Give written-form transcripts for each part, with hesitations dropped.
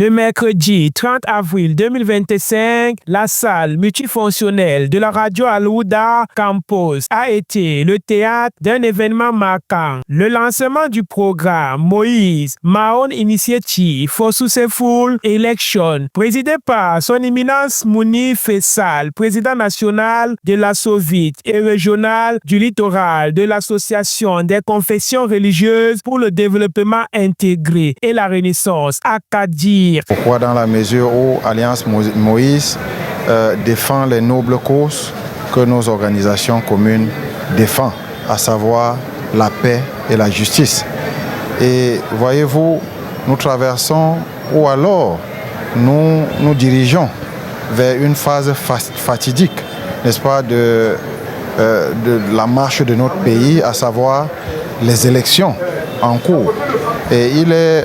Le mercredi 30 avril 2025, la salle multifonctionnelle de la radio Al-Huda Campus a été le théâtre d'un événement marquant. Le lancement du programme Moïse Mahon Initiative for Successful Election, présidé par son éminence Mouni Faisal, président national de la Sovite et régional du littoral de l'Association des confessions religieuses pour le développement intégré et la Renaissance Akadir. Pourquoi dans la mesure où Alliance Moïse défend les nobles causes que nos organisations communes défendent, à savoir la paix et la justice. Et voyez-vous, nous traversons ou alors nous dirigeons vers une phase fatidique, n'est-ce pas, de la marche de notre pays, à savoir les élections en cours. Et il est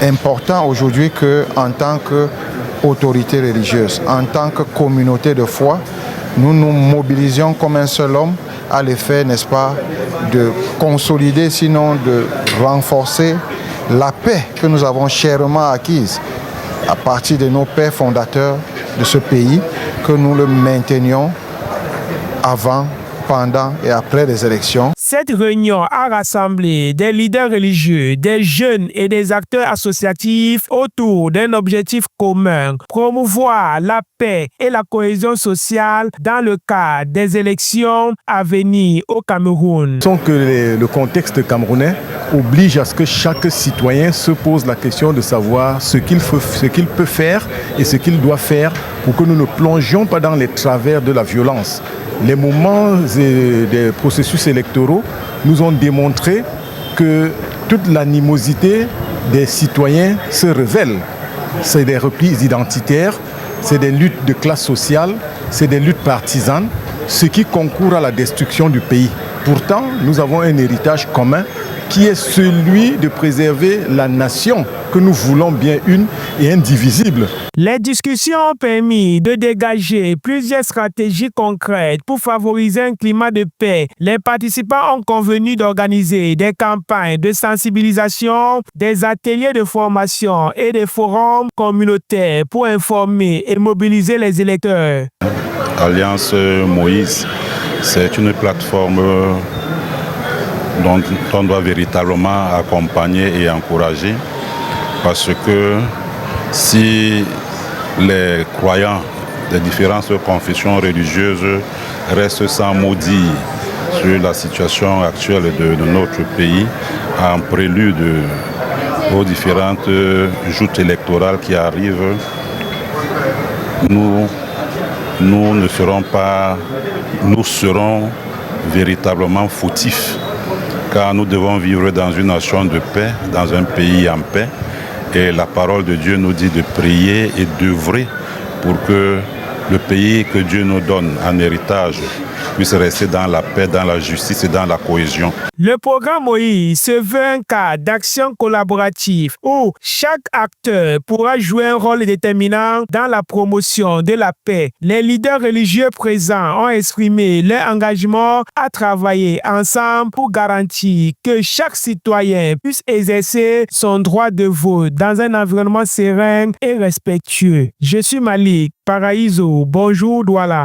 important aujourd'hui qu'en tant qu'autorité religieuse, en tant que communauté de foi, nous nous mobilisions comme un seul homme à l'effet, n'est-ce pas, de consolider, sinon de renforcer la paix que nous avons chèrement acquise à partir de nos pères fondateurs de ce pays, que nous le maintenions avant, pendant et après les élections. Cette réunion a rassemblé des leaders religieux, des jeunes et des acteurs associatifs autour d'un objectif commun, promouvoir la paix et la cohésion sociale dans le cadre des élections à venir au Cameroun. Le contexte camerounais oblige à ce que chaque citoyen se pose la question de savoir ce qu'il peut faire et ce qu'il doit faire pour que nous ne plongions pas dans les travers de la violence. Les moments des processus électoraux nous ont démontré que toute l'animosité des citoyens se révèle. C'est des replis identitaires, c'est des luttes de classe sociale, c'est des luttes partisanes, ce qui concourt à la destruction du pays. Pourtant, nous avons un héritage commun qui est celui de préserver la nation que nous voulons bien une et indivisible. Les discussions ont permis de dégager plusieurs stratégies concrètes pour favoriser un climat de paix. Les participants ont convenu d'organiser des campagnes de sensibilisation, des ateliers de formation et des forums communautaires pour informer et mobiliser les électeurs. Alliance Moïse, c'est une plateforme dont on doit véritablement accompagner et encourager, parce que si les croyants des différentes confessions religieuses restent sans mot dire sur la situation actuelle de notre pays, en prélude aux différentes joutes électorales qui arrivent, nous serons véritablement fautifs, car nous devons vivre dans une nation de paix, dans un pays en paix. Et la parole de Dieu nous dit de prier et d'œuvrer pour que le pays que Dieu nous donne en héritage puisse rester dans la paix, dans la justice et dans la cohésion. Le programme Moïse se veut un cadre d'action collaborative où chaque acteur pourra jouer un rôle déterminant dans la promotion de la paix. Les leaders religieux présents ont exprimé leur engagement à travailler ensemble pour garantir que chaque citoyen puisse exercer son droit de vote dans un environnement serein et respectueux. Je suis Malik Paraïso. Bonjour Douala.